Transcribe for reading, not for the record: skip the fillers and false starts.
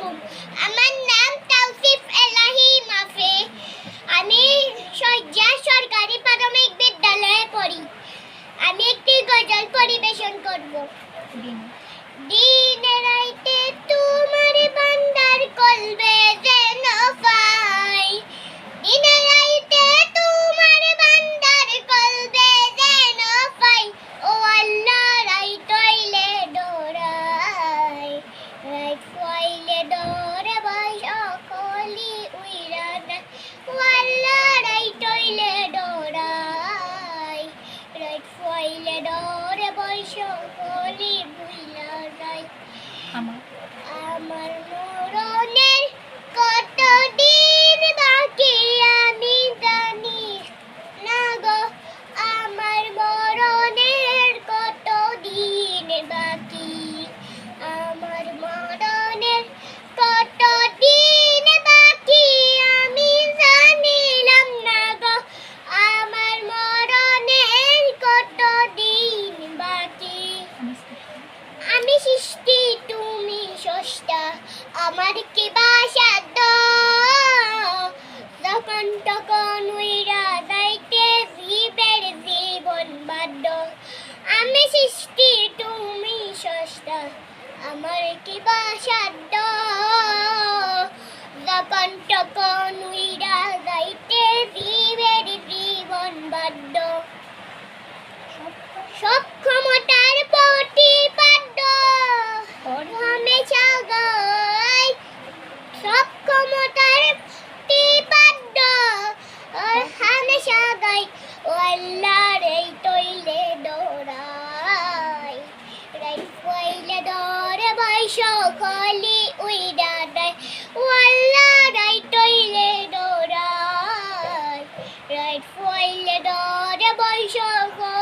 আলাইকুম। আমার নাম তাওসিফ এলাহি মাফে। আমি সজ্জা সরকারি প্রাথমিক বিদ্যালয়ে পড়ি। আমি একটি গজল পরিবেশন করব। দিনে রাইতে তোমার বান্দার কলবে যেন পাই, দিনে রাইতে তোমার বান্দার কলবে যেন পাই। ও আল্লাহ রাইত হইলে ডোরাই, রাইত হইলে ডোরে ভাই সকলি উইরা যায়। ও আল্লাহ রাইত হইলে ডোরাই, রাইত হইলে ডোরে ভাই সকলি বুইলা যায়। আমার মরণের কত দিন বাকি আমি জানি না গো, আমার মরণের কত দিন বাকি, আমার মরণের কত দিন বাকি আমি জানিলাম না গো, আমার মরণের কত দিন বাকি। আমি সৃষ্টি তুমি স্রষ্টা, আমার কি বাসাদ, যখন তখন উইরা যাইতে জীবের জীবন বাধ্য। আমি সৃষ্টি তুমি স্রষ্টা, আমার কি বাসাদ, যখন তখন উইরা যাইতে জীবের জীবন বাধ্য। সব ক্ষমতার প্রতিপাদ্য হামেশা গাই, সব ক্ষমতার প্রতিপাদ্য হামেশা গাই। ও আল্লাহ রেই তৈলে ডোরাই, রাই কইলে ডোরে ভাই সকলি উইরা যায়। ও আল্লাহ রাই তৈলে ডোরাই, রাই কইলে ডোরে ভাই সকলি